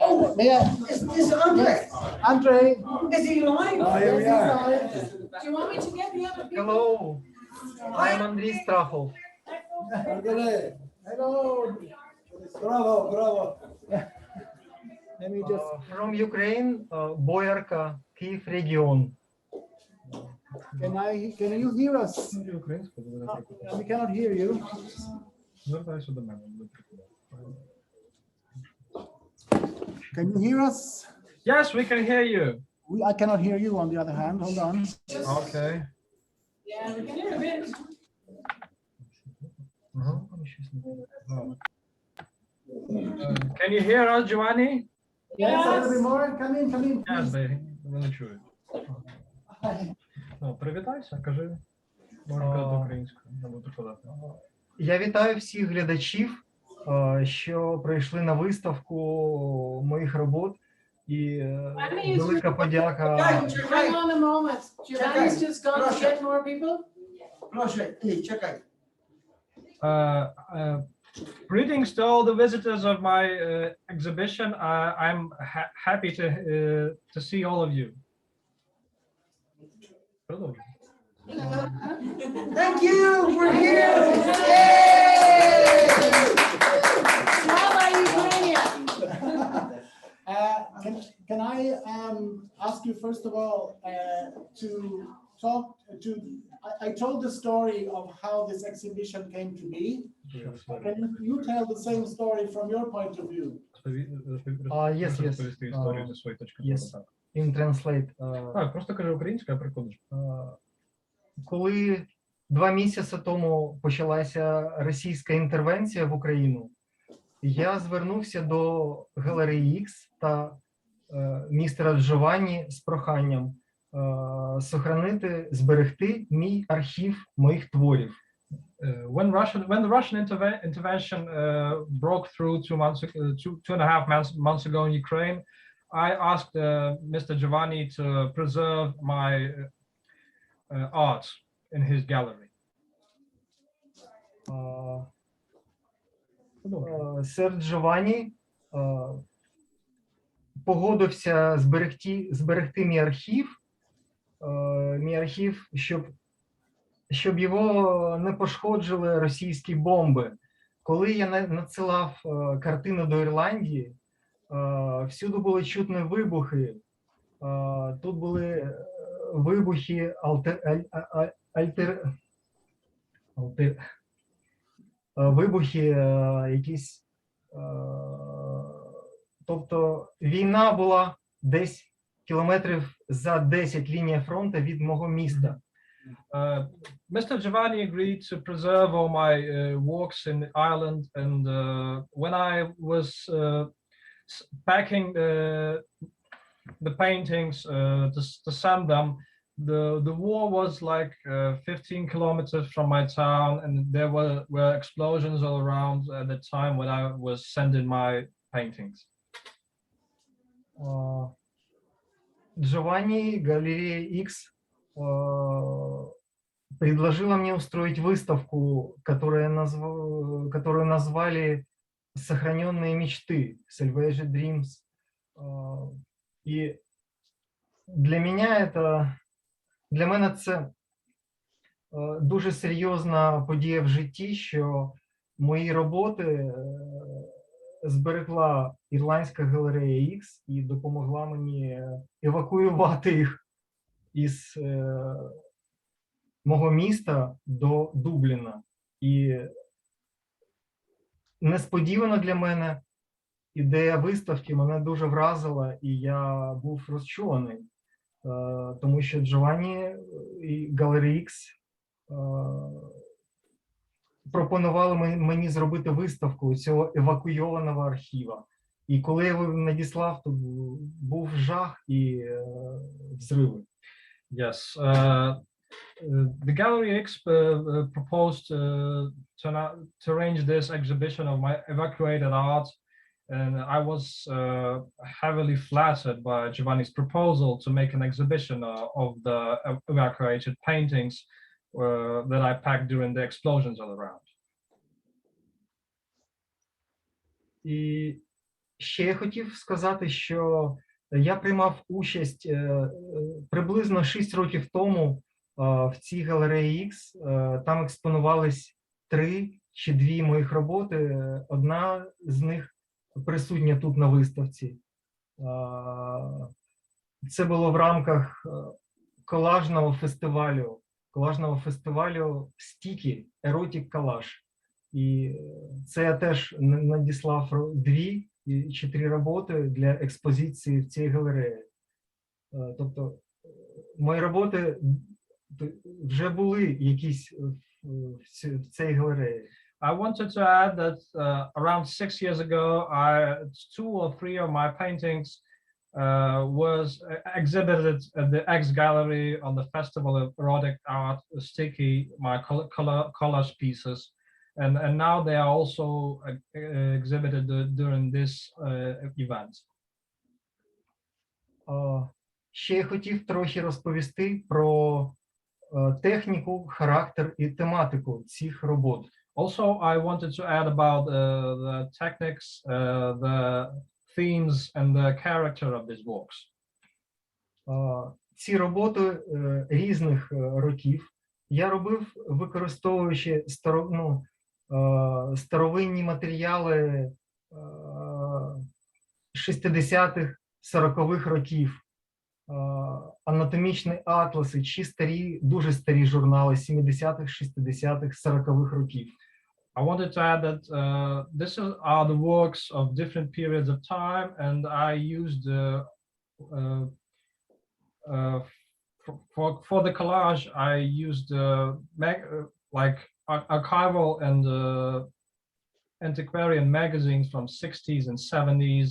Oh, is Andrii? Andrii. Is he live? Oh, here we are. Do you want me to get the other people? Hello, I'm Andrii Strachov. Hello. Bravo, bravo. Let me just. From Ukraine, Boyarka, Kyiv region. Can you hear us? We cannot hear you. Can you hear us? Yes, we can hear you. I cannot hear you on the other hand. Hold on. Okay. Yeah, we can hear a bit. Can you hear us, Giovanni? Yes, a little bit more. Come in, come in. Yes, вони чують. Привітайся, кажи. Можна казати українською, не буду казати. Я вітаю всіх глядачів, що прийшли на виставку моїх робот. І велика подяка. Hang on a moment. Giovanni's just gone to get more people. Proszę, ty, czekaj. Greetings to all the visitors of my exhibition. I'm happy to see all of you. Thank you, we're here. Slava Ukrainian. Can I ask you first of all to talk to? I told the story of how this exhibition came to be. Can you tell the same story from your point of view? Yes. Yes. In translate. Так, просто кажи українською, а прикладеш. Коли 2 місяці тому почалася російська інтервенція в Україну, я звернувся до GalleryX та містера Джованні з проханням зберегти мій архів моїх творів. When the Russian intervention broke through 2.5 months ago in Ukraine, I asked Mr. Giovanni to preserve my art in his gallery. Сер Джованні погодився зберегти мій архів, щоб його не пошкоджили російські бомби. Коли я надсилав картину до Ірландії, всюди були чутні вибухи. Тут були вибухи вибухи якісь. Тобто війна була десь кілометрів за 10 лінія фронту від мого міста. Mr. Giovanni agreed to preserve all my works in Ireland, and when I was packing the paintings to send them, the war was like 15 kilometers from my town, and there were explosions all around at the time when I was sending my paintings. Giovanni, GalleryX предложила мне устроить выставку, которую назвали «Сохраненные мечты», «SALVAGED DREAMS». И для мене це дуже серйозна подія в житті, що мої роботи зберегла ірландська GalleryX і допомогла мені евакуювати їх із мого міста до Дубліна. І несподівано для мене ідея виставки мене дуже вразила, і я був розчулений, тому що Джованні і GalleryX пропонували мені зробити виставку цього евакуйованого архіва. І коли я його надіслав, то був жах і взриви. Yes, the GalleryX proposed to arrange this exhibition of my evacuated art, and I was heavily flattered by Giovanni's proposal to make an exhibition of the evacuated paintings that I packed during the explosions all around. І ще я хотів сказати, що я приймав участь приблизно 6 років тому в цій галереї X. Там експонувались 3 чи 2 моїх роботи. Одна з них присутня тут на виставці. Це було в рамках колажного фестивалю «Стікі. Еротік колаж». І це я теж надіслав 2 чи 3 роботи для експозиції в цій галереї. Тобто мої роботи вже були якісь в цій галереї. I wanted to add that around 6 years ago, 2 or 3 of my paintings was exhibited at the X Gallery on the Festival of Erotic Art, Sticky, my collage pieces. And now they are also exhibited during this event. Ще я хотів трохи розповісти про техніку, характер і тематику цих робот. Also, I wanted to add about the techniques, the themes, and the character of these works. Ці роботи різних років я робив, використовуючи старовинні матеріали 60-х, 40-х років, анатомічні атласи чи старі, дуже старі журнали 70-х, 60-х, 40-х років. I wanted to add that this are the works of different periods of time, and I used for the collage I used like archival and antiquarian magazines from 60s and 70s.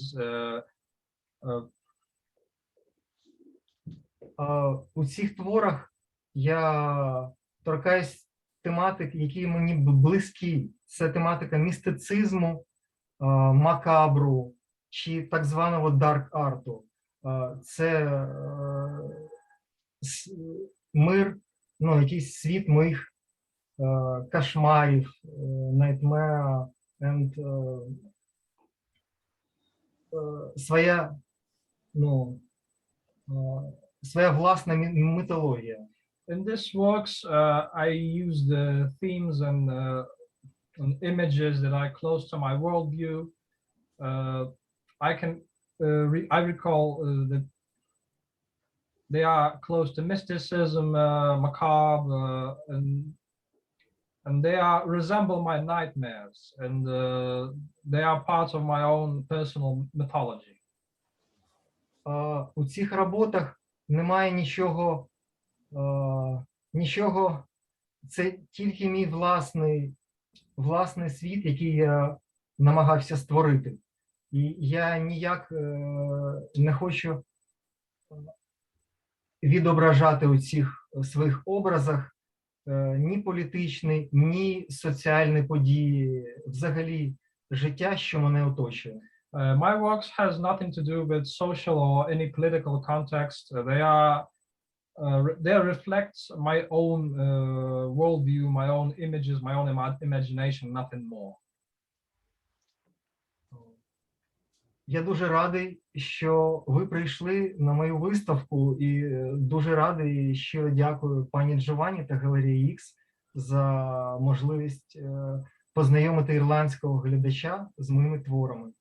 У цих творах я торкаюсь тематик, які мені близькі. Це тематика містицизму, макабру чи так званого дарк-арту. Це мир, якийсь світ моїх кошмарів, nightmare, and своя власна мітологія. In this works, I use the themes and images that are close to my worldview. I recall that they are close to mysticism, macabre, and they resemble my nightmares, and they are parts of my own personal mythology. У цих роботах немає нічого, це тільки мій власний світ, який я намагався створити. І я ніяк не хочу відображати у цих своїх образах ні політичні, ні соціальні події, взагалі життя, що мене оточує. My works has nothing to do with social or any political context. They reflect my own worldview, my own images, my own imagination, nothing more. Я дуже радий, що ви прийшли на мою виставку, і дуже радий і щиро дякую пані Джованні та GalleryX за можливість познайомити ірландського глядача з моїми творами.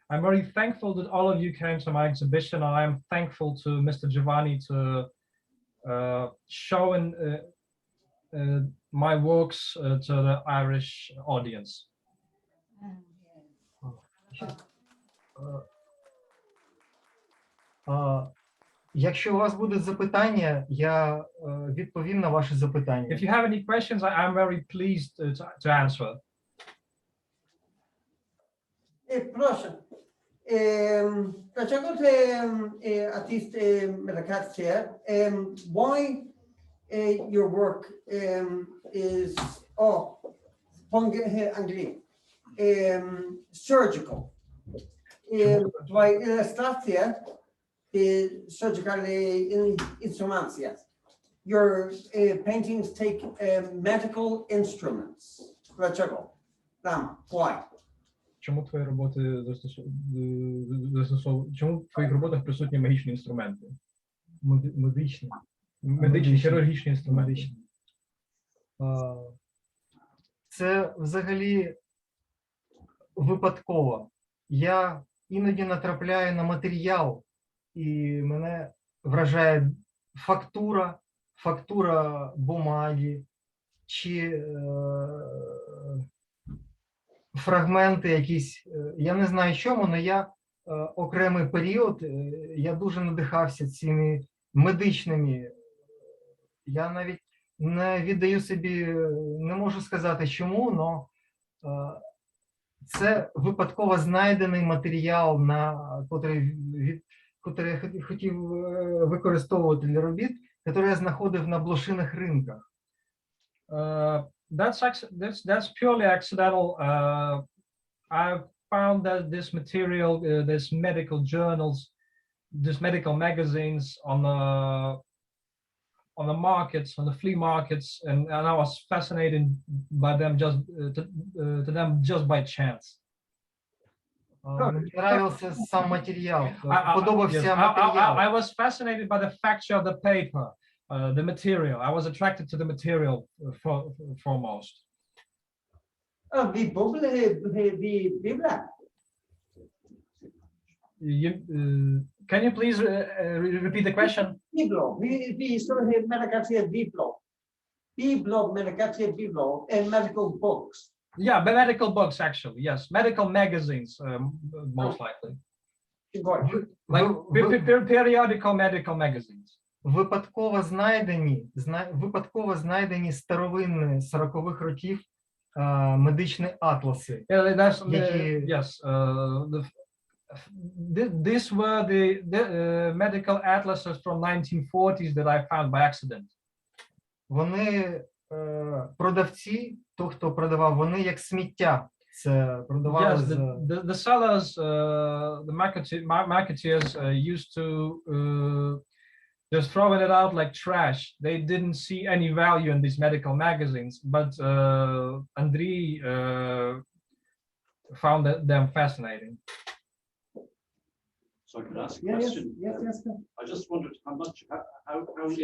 I'm very thankful that all of you came to my exhibition, and I'm thankful to Mr. Giovanni to show my works to the Irish audience. Якщо у вас будуть запитання, я відповім на ваші запитання. If you have any questions, I'm very pleased to answer. Proszę. Dlaczego te artysty medykacje, why your work is, Andrii, surgical? Twoje ilustracje surgical instruments, yes. Your paintings take medical instruments. Dlaczego? Why? Чому твої роботи чому в твоїх роботах присутні магічні інструменти? Медичні, хірургічні інструменти. Це взагалі випадково. Я іноді натрапляю на матеріал, і мене вражає фактура бумаги, чи фрагменти якісь, я не знаю чому, але я окремий період, я дуже надихався цими медичними. Я навіть не віддаю собі, не можу сказати чому, але це випадково знайдений матеріал, який я хотів використовувати для робіт, який я знаходив на блошиних ринках. That's purely accidental. I found that this material, this medical journals, this medical magazines on the markets, on the flea markets, and I was fascinated by them to them just by chance. Мені подобався сам матеріал, подобався матеріал. I was fascinated by the facture of the paper. The material. I was attracted to the material foremost. Can you please repeat the question? And medical books. Yeah, medical books actually. Yes, medical magazines most likely. Like periodical medical magazines. Випадково знайдені старовинні 40-х років медичні атласи. Yes, these were the medical atlases from 1940s that I found by accident. Вони продавці, хто продавав, вони як сміття це продавали. Yes, the sellers, the marketeers used to just throwing it out like trash. They didn't see any value in these medical magazines, but Andrii found them fascinating. So I could ask a question. Yes. I just wondered how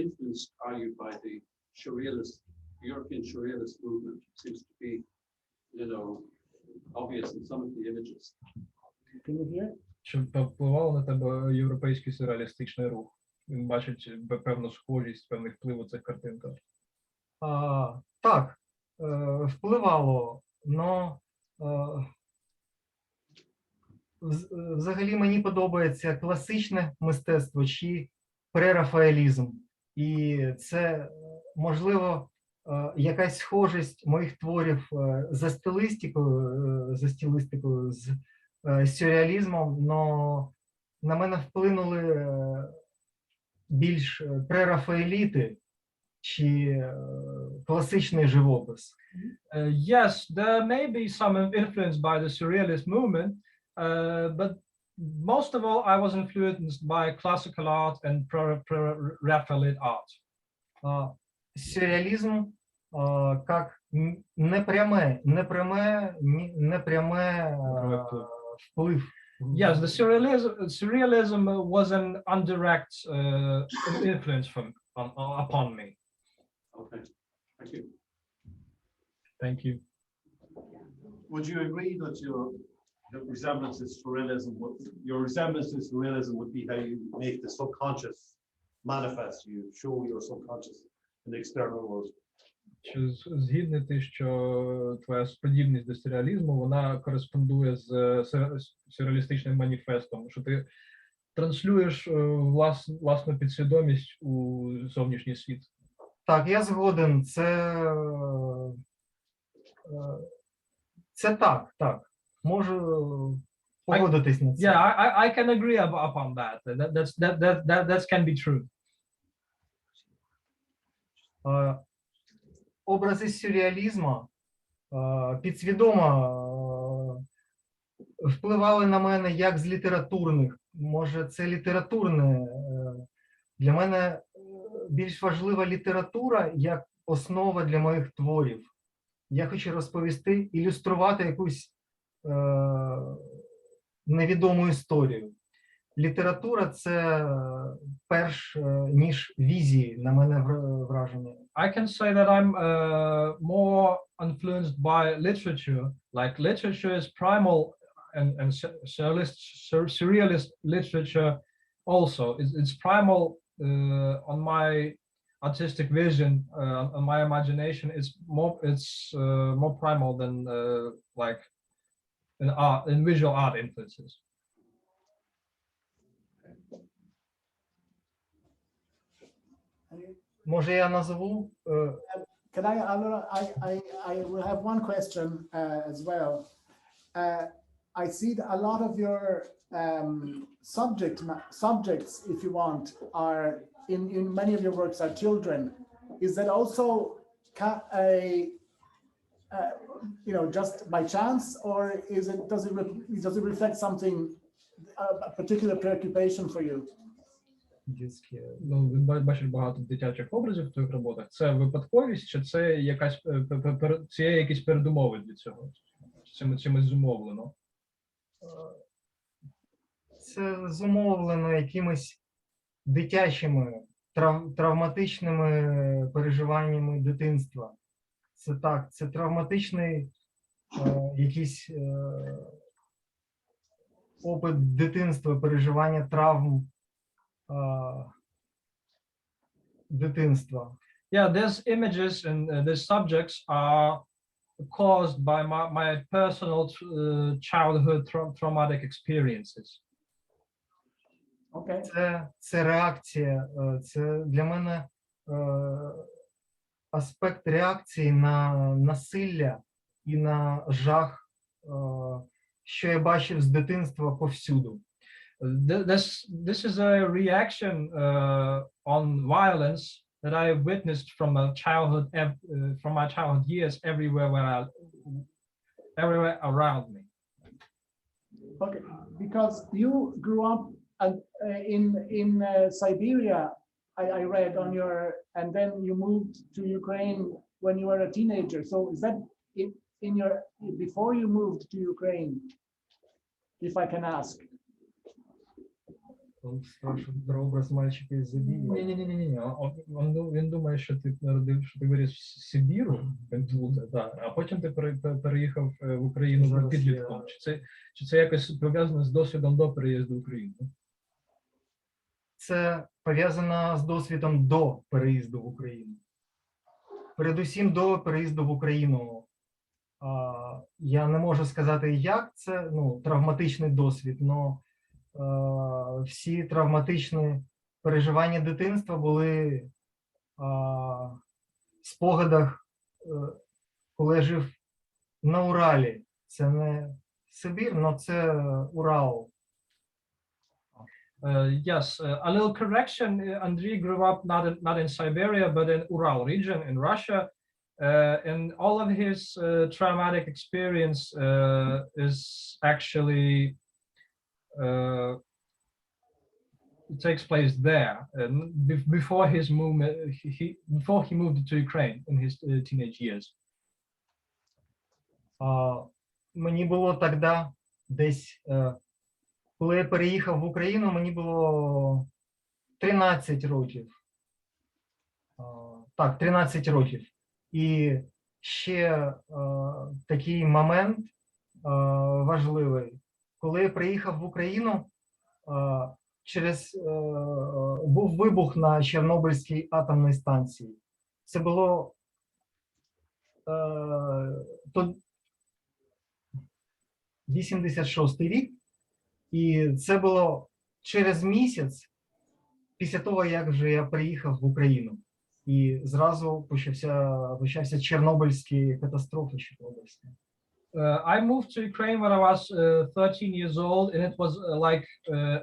influenced are you by the surrealist, European surrealist movement? It seems to be, obvious in some of the images. Чи впливав на тебе європейський сюрреалістичний рух? Він бачить певну схожість, певний вплив у цих картинках. Так, впливало, але взагалі мені подобається класичне мистецтво чи прерафаелізм. І це, можливо, якась схожість моїх творів за стилістикою, з сюрреалізмом, але на мене вплинули більш прерафаеліти чи класичний живопис. Yes, there may be some influence by the surrealist movement, but most of all, I was influenced by classical art and pre-Raphaelite art. Сюрреализм как непрямой вплыв. Yes, the surrealism was an indirect influence upon me. Okay, thank you. Thank you. Would you agree that your resemblance to surrealism would be how you make the subconscious manifest? You show your subconscious in the external world. чи згідний ти, що твоя подібність до сюрреалізму, вона кореспондує з сюрреалістичним маніфестом, що ти транслюєш власну підсвідомість у зовнішній світ? Так, я згоден. Це так. Можу погодитись на це. Yeah, I can agree upon that. That can be true. Образи сюрреалізму підсвідомо впливали на мене як з літературних. Може, це літературне. Для мене більш важлива література як основа для моїх творів. Я хочу розповісти, ілюструвати якусь невідому історію. Література – це перш ніж візії, на мене враження. I can say that I'm more influenced by literature. Like literature is primal, and surrealist literature also. It's primal on my artistic vision, on my imagination. It's more primal than like in visual art influences. Може, я назву? Can I will have one question as well. I see that a lot of your subjects, if you want, are in many of your works are children. Is that also just by chance, or does it reflect something, a particular preoccupation for you? Ну, бачиш багато дитячих образів в твоїх роботах. Це випадковість, чи це якісь передумови для цього? Чимось зумовлено? Це зумовлено якимись дитячими, травматичними переживаннями дитинства. Це так, це травматичний якийсь опит дитинства, переживання травм дитинства. Yeah, these images and these subjects are caused by my personal childhood traumatic experiences. Okay. Це реакція, це для мене аспект реакції на насилля і на жах, що я бачив з дитинства повсюду. This is a reaction on violence that I have witnessed from my childhood years everywhere around me. Okay, because you grew up in Siberia, I read on your, and then you moved to Ukraine when you were a teenager. So is that before you moved to Ukraine, if I can ask? Он спрашивает про образ мальчика из Сибири. Він думає, що ти виріс в Сибіру, а потім ти переїхав в Україну підлітком. Чи це якось пов'язано з досвідом до переїзду в Україну? Це пов'язано з досвідом до переїзду в Україну. Передусім до переїзду в Україну. Я не можу сказати, як це, травматичний досвід, але всі травматичні переживання дитинства були в спогадах, коли я жив на Уралі. Це не Сибір, але це Урал. Yes, a little correction. Andrii grew up not in Siberia, but in Ural region in Russia. And all of his traumatic experience is actually takes place there. Before his movement, before he moved to Ukraine in his teenage years. Мені було тоді десь, коли я переїхав в Україну, мені було 13 років. Так, 13 років. І ще такий момент важливий. Коли я приїхав в Україну, був вибух на Чорнобильській атомній станції. Це було то 86-й рік, і це було через місяць після того, як вже я приїхав в Україну. І зразу почався Чорнобильські катастрофи. I moved to Ukraine when I was 13 years old, and it was like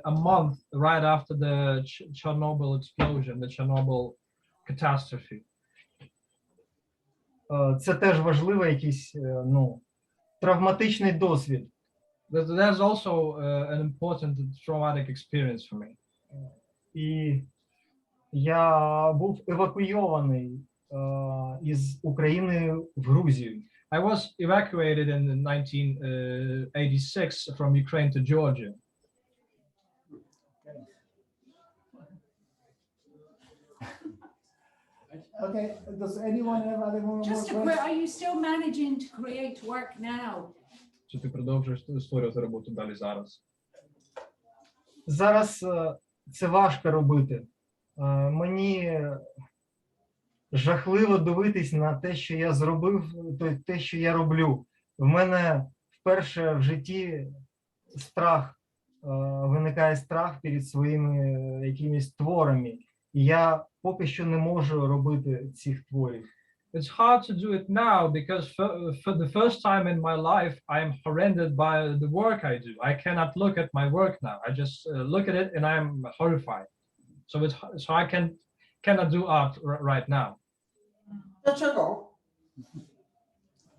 a month right after the Chernobyl explosion, the Chernobyl catastrophe. Це теж важливий якийсь, травматичний досвід. There's also an important traumatic experience for me. І я був евакуйований із України в Грузію. I was evacuated in 1986 from Ukraine to Georgia. Okay, does anyone have other more Just a questions? quick, are you still managing to create work now? Чи ти продовжуєш створювати роботу далі зараз? Зараз це важко робити. Мені жахливо дивитись на те, що я зробив, те, що я роблю. В мене вперше в житті виникає страх перед своїми якимись творами. І я поки що не можу робити цих творів. It's hard to do it now because for the first time in my life, I am horrended by the work I do. I cannot look at my work now. I just look at it and I'm horrified. So I cannot do art right now. Dlaczego?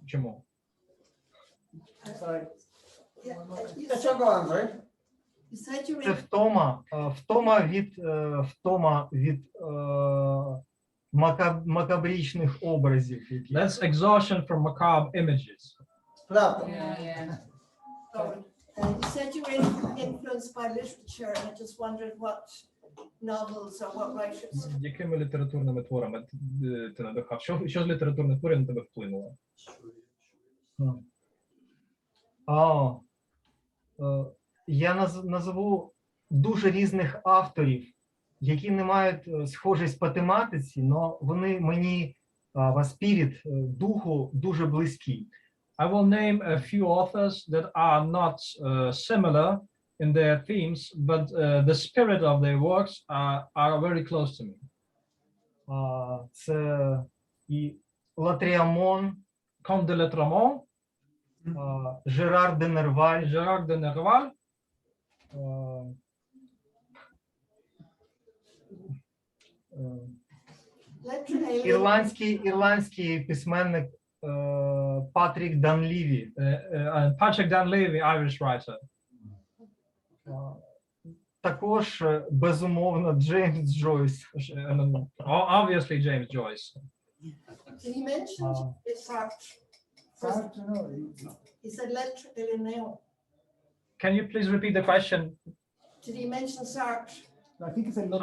Чому? Sorry. Dlaczego, Andrzej? Це втома від макабричних образів. That's exhaustion from macabre images. Prawda. Yeah. You said you were influenced by literature, and I just wondered what novels or what writers. Якими літературними творами ти надихав? Що з літературних творів на тебе вплинуло? Я назву дуже різних авторів, які не мають схожість по тематиці, але вони мені в спіріт духу дуже близькі. I will name a few authors that are not similar in their themes, but the spirit of their works are very close to me. Це і Латріамон, Comte de Lautréamont, Жерар де Нерваль, Gérard de Nerval, ірландський письменник Патрік Данліві. Patrick Dunleavy, Irish writer. Також, безумовно, Джеймс Джойс. Obviously, James Joyce. Did he mention Sartre? Sartre, no. He said Lettre de l'Union. Can you please repeat the question? Did he mention Sartre? I think it's a lot.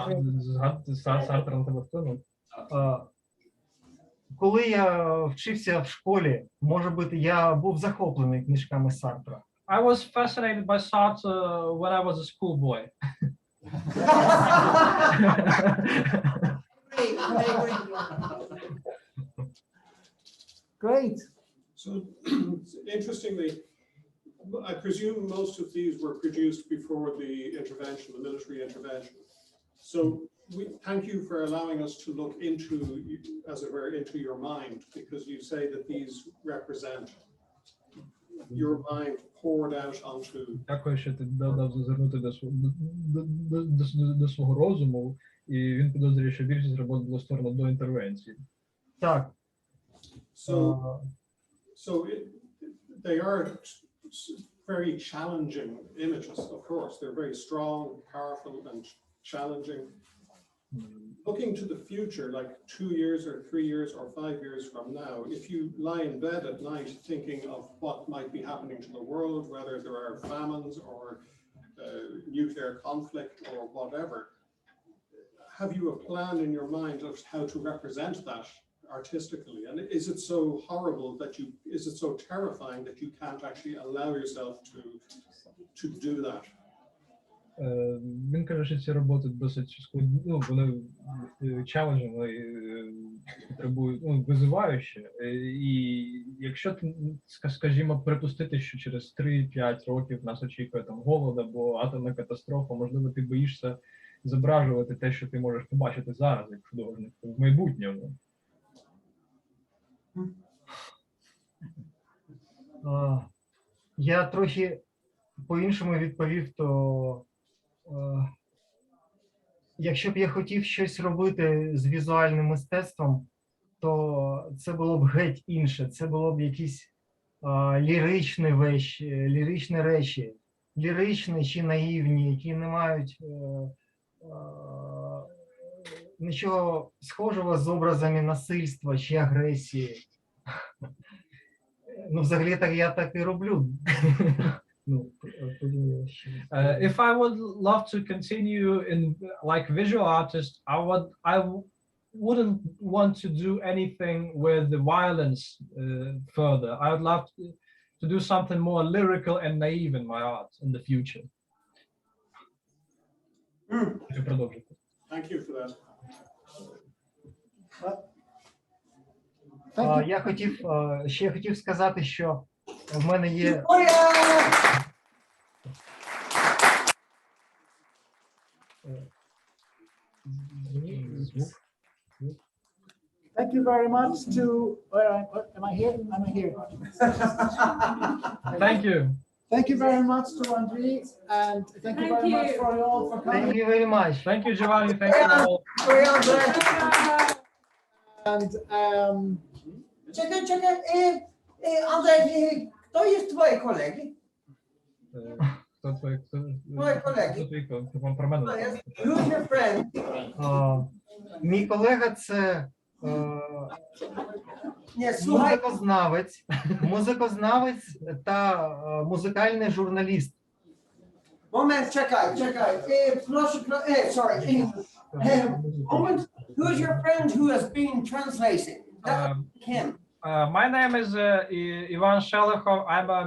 Сартр на тебе вплинув? Коли я вчився в школі, може бути, я був захоплений книжками Сартра. I was fascinated by Sartre when I was a schoolboy. Great. So interestingly, I presume most of these were produced before the intervention, the military intervention. So we thank you for allowing us to look into, as it were, into your mind, because you say that these represent your mind poured out onto. Дякую, що ти дав зазирнути до свого розуму, і він підозрює, що більшість робот було створено до інтервенції. Так. So they are very challenging images, of course. They're very strong, powerful, and challenging. Looking to the future, like 2 years or 3 years or 5 years from now, if you lie in bed at night thinking of what might be happening to the world, whether there are famines or nuclear conflict or whatever, have you a plan in your mind of how to represent that artistically? And is it so horrible that is it so terrifying that you can't actually allow yourself to do that? Він каже, що ці роботи досить складні, ну, вони челенджі, вони потребують, ну, визиваючі. І якщо ти, скажімо, припустити, що через 3-5 років нас очікує там голод або атомна катастрофа, можливо, ти боїшся зображувати те, що ти можеш побачити зараз, як художник, в майбутньому. Я трохи по-іншому відповів, то якщо б я хотів щось робити з візуальним мистецтвом, то це було б геть інше. Це було б якісь ліричні речі, ліричні чи наївні, які не мають нічого схожого з образами насильства чи агресії. Ну, взагалі, так я так і роблю. If I would love to continue in like visual artist, I wouldn't want to do anything with the violence further. I would love to do something more lyrical and naive in my art in the future. Thank you for that. Я хотів сказати, що в мене є... Thank you very much to, am I here? Am I here? Thank you. Thank you very much to Andrii, and thank you very much for you all for coming. Thank you very much. Thank you, Giovanni. Thank you all. And Czekaj, Andrzej, kto jest twoi kolegi? Хто твої Твої колеги. Хто вам про мене? Kto jest? Who's your friend? Мій колега – це Nie, słuchaj, музикознавець та музикальний журналіст. moment, czekaj. Proszę, sorry. Moment, who's your friend who has been translating? Him. My name is Ivan Shelekhov. I'm a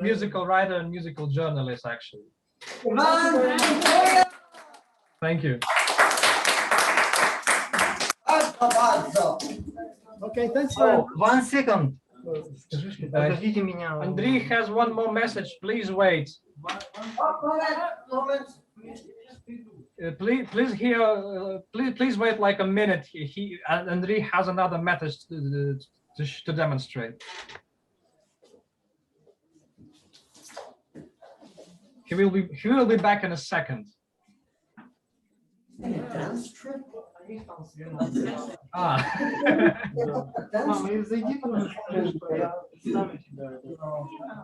musical writer and musical journalist, actually. Thank you. okay, thanks very much. 1 second. Подождите меня. Andrii has one more message. Please wait. Moment. Please wait like a minute. Andrii has another message to demonstrate. He will be back in a second. Dance trip? Мама, зайди, пожалуйста, я ставлю тебя.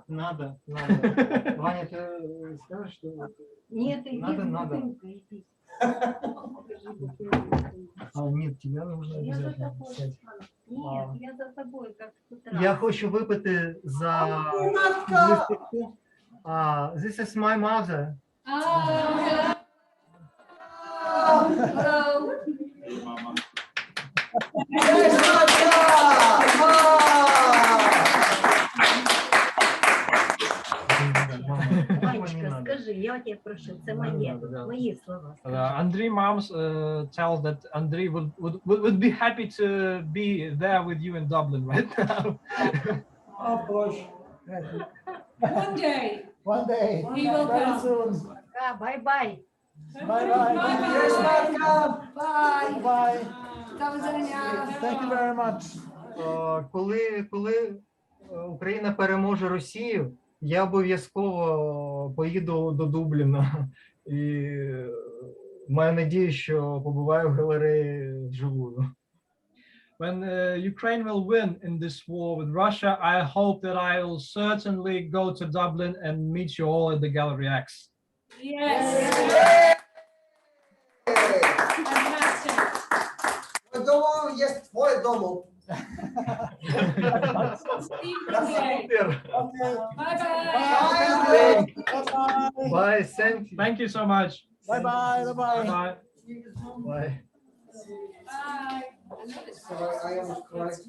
Надо. Ваня, ты скажешь, что... Нет, надо. Нет, тебе нужно обязательно сядь. Нет, я за тобой, как в тот раз. Я хочу випити за виставку. This is my mother. Hello. Ванечка, скажи, я тебя прошу, це мої слова. Andrii moms tells that Andrii would be happy to be there with you in Dublin right now. Oh gosh. One day. He will Very come. soon. Bye-bye. Bye-bye. Bye. Thank you very much. Коли Україна переможе Росію, я обов'язково поїду до Дубліна і маю надію, що побуваю в галереї вживую. When Ukraine will win in this war with Russia, I hope that I will certainly go to Dublin and meet you all at the GalleryX. Yes. Fantastic. Domu jest twoje domu. Супер! Bye-bye. Bye, thank you so much. Bye-bye. Bye-bye. Bye. Bye. Bye. I am correct.